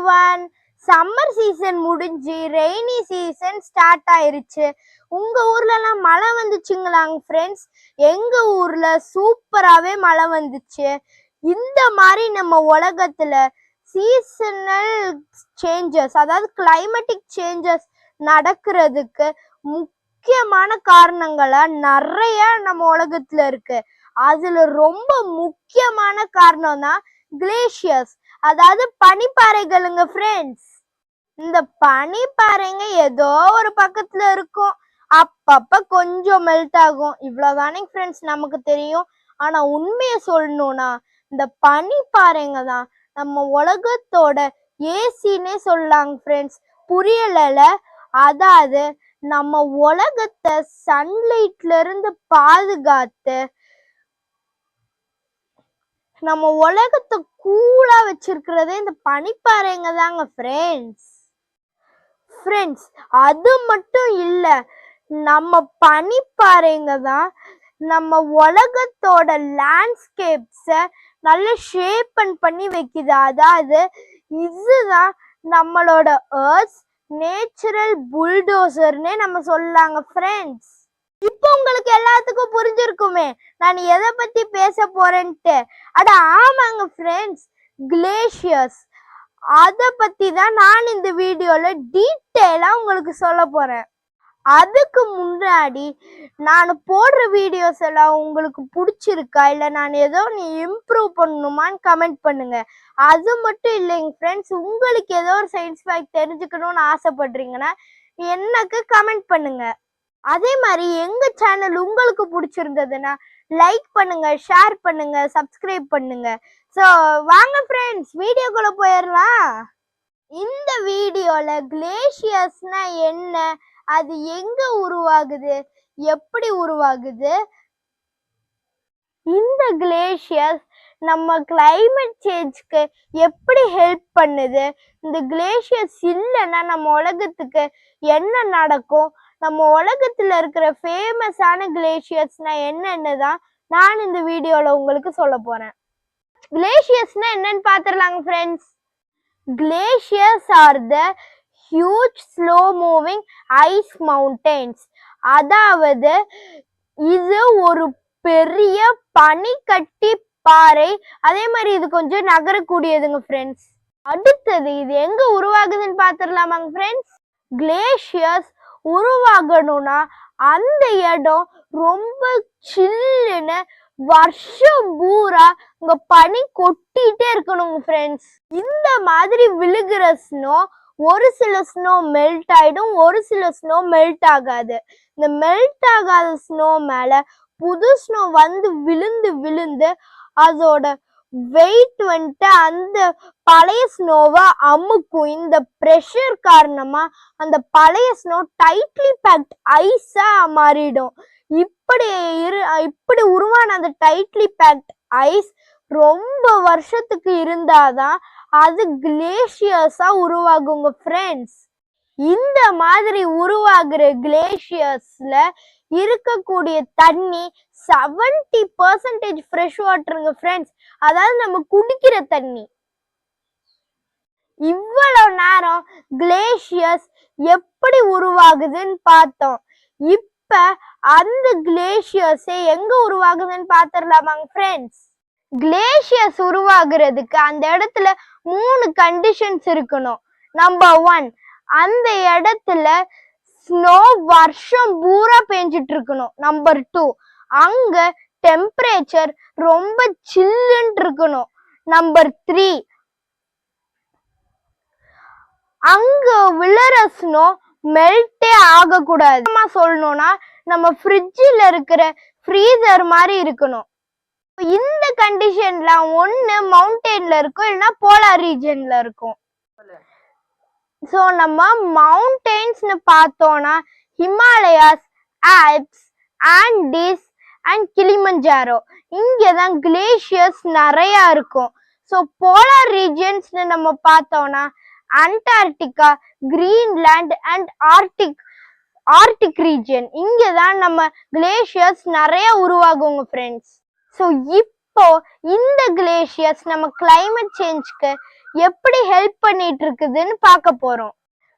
everyone. Summer season முடிஞ்சு rainy season start ஆயிருச்சு. உங்க ஊர்லலாம் மழை வந்துச்சுங்களாங்க ஃப்ரெண்ட்ஸ்? எங்க ஊர்ல சூப்பராகவே மழை வந்துச்சு. இந்த மாதிரி நம்ம உலகத்துல சீசனல் சேஞ்சஸ், அதாவது கிளைமேட்டிக் சேஞ்சஸ் நடக்கிறதுக்கு முக்கியமான காரணங்களா நிறைய நம்ம உலகத்துல இருக்கு. அதுல ரொம்ப முக்கியமான காரணம் தான் கிளேஷியர்ஸ், அதாவது பனிப்பாறைகளுங்க ஃப்ரெண்ட்ஸ். இந்த பனிப்பாறைங்க ஏதோ ஒரு பக்கத்துல இருக்கும், அப்பப்ப கொஞ்சம் மெல்ட் ஆகும், இவ்வளவுதானே ஃப்ரெண்ட்ஸ் நமக்கு தெரியும். ஆனா உண்மையை சொல்லணும்னா இந்த பனிப்பாறைங்க தான் நம்ம உலகத்தோட ஏசின்னே சொல்லலாங்க ஃப்ரெண்ட்ஸ். புரியல? அதாவது நம்ம உலகத்தை சன்லைட்ல இருந்து பாதுகாத்து நம்ம உலகத்தை கூலா வச்சிருக்கிறதே இந்த பனிப்பாறைங்க தாங்க ஃப்ரெண்ட்ஸ். அது மட்டும் இல்ல, நம்ம பனிப்பாறைங்க தான் நம்ம உலகத்தோட லேண்ட்ஸ்கேப்ஸை நல்ல ஷேப்பன் பண்ணி வைக்குது. அதாவது இதுதான் நம்மளோட எர்த்ஸ் நேச்சுரல் புல்டோசர்னே நம்ம சொல்லலாங்க ஃப்ரெண்ட்ஸ். இப்போ உங்களுக்கு எல்லாத்துக்கும் புரிஞ்சிருக்குமே நான் எதை பத்தி பேச போறேன்ட்டு. அட ஆமாங்க ஃப்ரெண்ட்ஸ், கிளேஷியர்ஸ். அதை பத்தி தான் நான் இந்த வீடியோல டீட்டெயிலா உங்களுக்கு சொல்ல போறேன். அதுக்கு முன்னாடி நான் போடுற வீடியோஸ் எல்லாம் உங்களுக்கு பிடிச்சிருக்கா, இல்லை நான் ஏதோ இம்ப்ரூவ் பண்ணணுமான்னு கமெண்ட் பண்ணுங்க. அது மட்டும் இல்லைங்க ஃப்ரெண்ட்ஸ், உங்களுக்கு ஏதோ ஒரு சயின்ஸ் ஃபேக்ட் தெரிஞ்சுக்கணும்னு ஆசைப்படுறீங்கன்னா எனக்கு கமெண்ட் பண்ணுங்க. அதே மாதிரி எங்க சேனல் உங்களுக்கு பிடிச்சிருந்ததுன்னா லைக் பண்ணுங்க, ஷேர் பண்ணுங்க, சப்ஸ்கிரைப் பண்ணுங்க. ஸோ வாங்க ஃப்ரெண்ட்ஸ், வீடியோக்குள்ள போயிடலாம். இந்த வீடியோல கிளேஷியர்ஸ்னா என்ன, அது எங்க உருவாகுது, எப்படி உருவாகுது, இந்த கிளேஷியர்ஸ் நம்ம கிளைமேட் சேஞ்சுக்கு எப்படி ஹெல்ப் பண்ணுது, இந்த கிளேஷியர்ஸ் இல்லைன்னா நம்ம உலகத்துக்கு என்ன நடக்கும், நம்ம உலகத்துல இருக்கிற ஃபேமஸான கிளேஷியர்ஸ்னா என்னன்னு தான் நான் இந்த வீடியோல உங்களுக்கு சொல்ல போறேன். கிளேஷியர்ஸ்னா என்னன்னு பார்த்துடலாங்க friends. Glaciers are the huge slow moving ice mountains. அதாவது இது ஒரு பெரிய பனிக்கட்டி பாறை, அதே மாதிரி இது கொஞ்சம் நகரக்கூடியதுங்க ஃப்ரெண்ட்ஸ். அடுத்தது இது எங்க உருவாகுதுன்னு பார்த்துடலாமாங்க ஃப்ரெண்ட்ஸ். கிளேஷியர்ஸ் உருவாகணும்னா அந்த இடம் ரொம்ப சில்லுன்னு வருஷம் பூரா இங்க பனி கொட்டிட்டே இருக்கணுங்க ஃப்ரெண்ட்ஸ். இந்த மாதிரி விழுகிற ஸ்னோ, ஒரு சில ஸ்னோ மெல்ட் ஆயிடும், ஒரு சில ஸ்னோ மெல்ட் ஆகாது. இந்த மெல்ட் ஆகாத ஸ்னோ மேல புது ஸ்னோ வந்து விழுந்து விழுந்து அதோட வெயிட் வந்துட்டு அந்த பழைய ஸ்னோவை அமுக்கும். இந்த ப்ரெஷர் காரணமா அந்த பழைய ஸ்னோ டைட்லி பேக்ட் ஐஸா மாறிடும். இப்படி உருவான அந்த டைட்லி பேக்ட் ஐஸ் ரொம்ப வருஷத்துக்கு இருந்தாதான் அது கிளேஷியர்ஸா உருவாகுங்க ஃப்ரெண்ட்ஸ். இந்த மாதிரி உருவாகிற கிளேஷியர்ஸ்ல இருக்கக்கூடிய தண்ணி 70% ஃப்ரெஷ் வாட்டருங்க ஃப்ரெண்ட்ஸ், அதாவது நம்ம குடிக்கிற தண்ணி. இவ்வளவு நேரம் கிளேஷியர்ஸ் எப்படி உருவாகுதுன்னு பார்த்தோம். இப்ப அந்த கிளேஷியர்ஸே எங்க உருவாகுதுன்னு பார்த்துடலாமாங்க ஃப்ரெண்ட்ஸ். கிளேஷியர்ஸ் உருவாகிறதுக்கு அந்த இடத்துல 3 கண்டிஷன்ஸ் இருக்கணும். நம்பர் 1, அந்த இடத்துல ஸ்னோ வருஷம் பூரா பெஞ்சிட்டு இருக்கணும். நம்பர் 2, அங்க டெம்பரேச்சர் ரொம்ப சில்லுன்னு இருக்கணும். நம்பர் 3, அங்க விழற ஸ்னோ மெல்ட்டே ஆகக்கூடாது. சொல்லணும்னா நம்ம ஃப்ரிட்ஜில் இருக்கிற ஃப்ரீசர் மாதிரி இருக்கணும். இந்த கண்டிஷன்ல ஒண்ணு மவுண்டெயின்ல இருக்கும், இல்லைன்னா போலார் ரீஜன்ல இருக்கும். ஸோ நம்ம மவுண்டெயின்ஸ்னு பார்த்தோம்னா Himalayas, Alps, Andes and Kilimanjaro, இங்கதான் கிளேஷியர்ஸ் நிறைய இருக்கும். ஸோ போலார் ரீஜன்ஸ்னு நம்ம பார்த்தோம்னா Antarctica, Greenland and Arctic region, இங்கதான் நம்ம கிளேஷியர்ஸ் நிறைய உருவாகுங்க ஃப்ரெண்ட்ஸ். ஸோ இப்ப இப்போ இந்த கிளேஷியர்ஸ் நம்ம கிளைமேட் சேஞ்சுக்கு எப்படி ஹெல்ப் பண்ணிட்டு இருக்குதுன்னு பார்க்க போறோம்.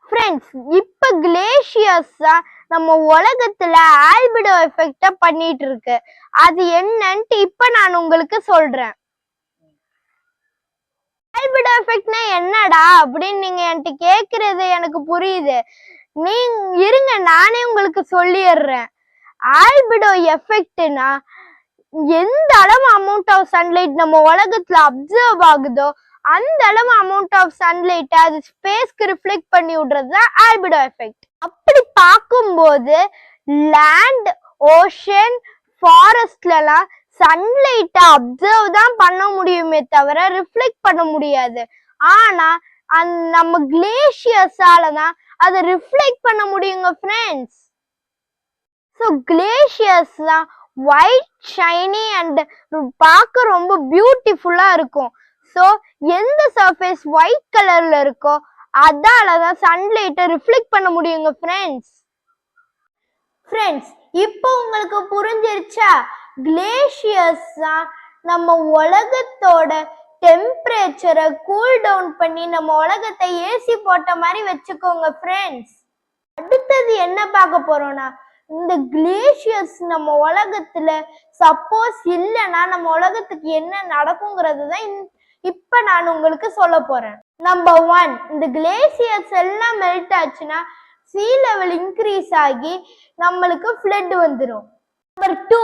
ஃப்ரெண்ட்ஸ், இப்ப கிளேஷியர்ஸ் தான் நம்ம உலகத்துல ஆல்பிடோ எஃபெக்ட பண்ணிட்டு இருக்கு. அது என்னன்ட்டு இப்ப நான் உங்களுக்கு சொல்றேன். ஆல்பிடோ எஃபெக்ட்னா என்னடா அப்படின்னு நீங்க என்கிட்ட கேக்குறது எனக்கு புரியுது. நீங்க இருங்க, நானே உங்களுக்கு சொல்லிடுறேன். ஆல்பிடோ எஃபெக்ட்னா எந்த அளவு அமௌண்ட் ஆஃப் சன்லைட் நம்ம உலகத்துல அப்சர்வ் ஆகுதோ அந்த அளவு அமௌண்ட் ஆஃப் சன்லைட் அது ஸ்பேஸ்க்கு ரிஃப்ளெக்ட் பண்ணி விடுறது தான் ஆல்பிடோ எஃபெக்ட். அப்படி பார்க்கும்போது லேண்ட், ஓஷன், ஃபாரஸ்ட்லாம் சன்லைட்டை அப்சர்வ் தான் பண்ண முடியுமே தவிர ரிஃப்ளெக்ட் பண்ண முடியாது. ஆனா நம்ம கிளேஷியர்ஸால தான் அதை ரிஃப்ளெக்ட் பண்ண முடியுங்க ஃப்ரெண்ட்ஸ். ஸோ கிளேஷியர்ஸ் தான் ஒயிட், ஷைனி அண்ட் பார்க்க ரொம்ப பியூட்டிஃபுல்லா இருக்கும். ஸோ எந்த சர்ஃபேஸ் ஒயிட் கலர்ல இருக்கோ அதாலதான் சன்லைட்டை ரிஃப்ளெக்ட் பண்ண முடியுங்க ஃப்ரெண்ட்ஸ். இப்போ உங்களுக்கு புரிஞ்சிருச்சா? கிளேஷியர்ஸ் தான் நம்ம உலகத்தோட டெம்பரேச்சரை கூல் டவுன் பண்ணி நம்ம உலகத்தை ஏசி போட்ட மாதிரி வச்சுக்கோங்க ஃப்ரெண்ட்ஸ். அடுத்தது என்ன பார்க்க போறோம்னா, இந்த கிளேஷியர்ஸ் நம்ம உலகத்துல சப்போஸ் இல்லைன்னா நம்ம உலகத்துக்கு என்ன நடக்குங்கிறது தான் இப்ப நான் உங்களுக்கு சொல்ல போறேன். நம்பர் 1, இந்த கிளேஷியர்ஸ் எல்லாம் மெல்ட் ஆச்சுன்னா சீ லெவல் இன்க்ரீஸ் ஆகி நம்மளுக்கு ஃப்ளட் வந்துடும். நம்பர் 2,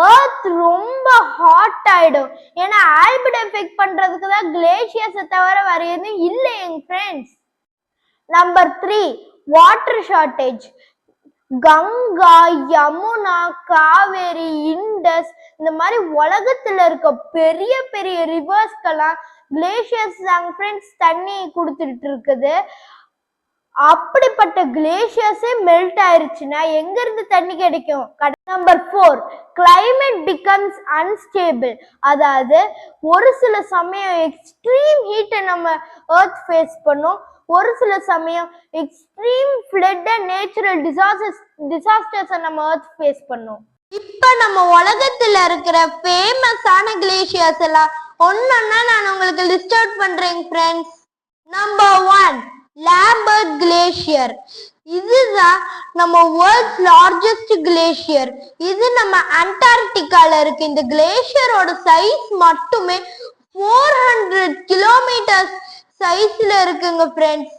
எர்த் ரொம்ப ஹாட் ஆயிடும். ஏன்னா ஆல்பிடோ எஃபெக்ட் பண்றதுக்கு தான் கிளேஷியர்ஸை தவிர வேற எதுவும் இல்லை எங்க friends. Number 3, water shortage. Ganga, Yamuna, Kaveri, Indus இந்த மாதிரி உலகத்துல இருக்க பெரிய பெரிய ரிவர்ஸ்க்கெல்லாம் கிளேஷியர்ஸ் தாங்க ஃப்ரெண்ட்ஸ் தண்ணி கொடுத்துட்டு இருக்குது. அப்படிப்பட்ட கிளேஷியர்ஸே மெல்ட் ஆயிருச்சுன்னா எங்க இருந்து தண்ணி கிடைக்கும்? Number 4, climate becomes unstable. அதாவது ஒரு சில சமயம் எக்ஸ்ட்ரீம் ஹீட்டை நம்ம எர்த் ஃபேஸ் பண்ணும், ஒரு சில சமயம் எக்ஸ்ட்ரீம் ஃப்ளட் அண்ட் நேச்சுரல் டிசாஸ்டர்ஸை நம்ம எர்த் ஃபேஸ் பண்ணும். இப்ப நம்ம உலகத்துல இருக்கிற ஃபேமஸான கிளேஷியர்ஸ் எல்லாம் ஒன்னொன்னா நான் உங்களுக்கு லிஸ்ட் அவுட் பண்றேன் ஃப்ரெண்ட்ஸ். Number 1, Lambert glacier. இதுதான் நம்ம வேர்ல்ட்ஸ் லார்ஜஸ்ட் கிளேஷியர். இது நம்ம அண்டார்டிகால இருக்கு. இந்த கிளேஷியரோட சைஸ் மட்டுமே 400 கிலோமீட்டர்ஸ் சைஸ்ல இருக்குங்க ஃப்ரெண்ட்ஸ்.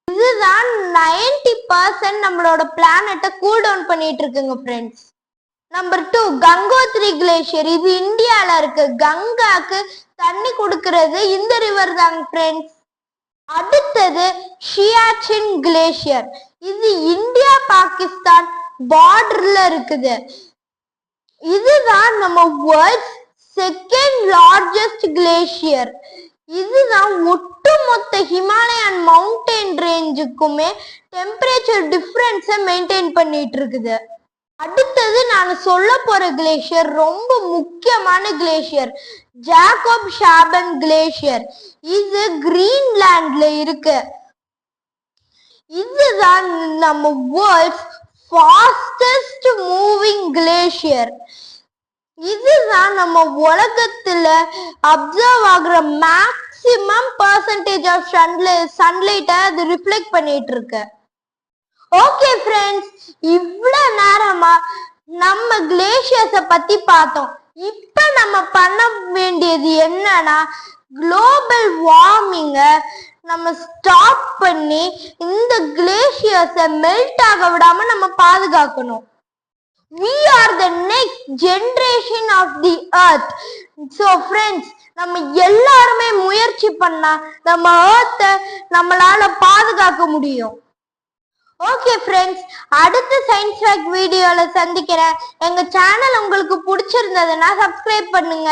இதுதான் 90% நம்மளோட பிளானட்டை கூல் டவுன் பண்ணிட்டு இருக்குங்க ஃப்ரெண்ட்ஸ். Number 2, Gangotri glacier. இது இந்தியால இருக்கு. கங்காக்கு தண்ணி கொடுக்கறது இந்த ரிவர் தாங்க ஃப்ரெண்ட்ஸ். அடுத்தது ஷியாச்சின் கிளேஷியர். இது இந்தியா பாகிஸ்தான் பார்டர்ல இருக்குது. இதுதான் நம்ம வேர்ல்ட்ஸ் செகண்ட் லார்ஜஸ்ட் கிளேஷியர். இதுதான் ஒட்டுமொத்த ஹிமாலயன் மவுண்டைன் ரேஞ்சுக்குமே டெம்பரேச்சர் டிஃபரன்ஸை மெயின்டைன் பண்ணிட்டு இருக்குது. அடுத்தது நான் சொல்ல போற கிளேஷியர் ரொம்ப முக்கியமான கிளேஷியர், ஜாக்கப் ஷாபன் கிளேஷியர். இது கிரீன்லாண்ட்ல இருக்கு. இதுதான் நம்ம வேர்ல்ட்ஸ் ஃபாஸ்டஸ்ட் மூவிங் கிளேஷியர். இதுதான் நம்ம உலகத்துல அப்சர்வ் ஆகுற மேக்சிமம் பர்சன்டேஜ் ஆஃப் சன்லைட்டை அது ரிஃப்ளெக்ட் பண்ணிட்டு இருக்கு. ஓகே ஃப்ரெண்ட்ஸ், இவ்வளவு நேரமா நம்ம கிளேஷியர்ஸை பத்தி பார்த்தோம். இப்ப நம்ம பண்ண வேண்டியது என்னன்னா, குளோபல் வார்மிங்கை நம்ம ஸ்டாப் பண்ணி இந்த கிளேஷியர்ஸை மெல்ட் ஆக விடாம நம்ம பாதுகாக்கணும். We are the next generation of the earth. So friends, நம்ம எல்லாருமே முயற்சி பண்ணா நம்ம earth நம்மளால பாதுகாக்க முடியும். ஓகே ஃப்ரெண்ட்ஸ், அடுத்த சயின்ஸ் ஃபேக்ட் வீடியோல சந்திக்கிறேன். எங்க சேனல் உங்களுக்கு பிடிச்சிருந்ததுன்னா சப்ஸ்கிரைப் பண்ணுங்க.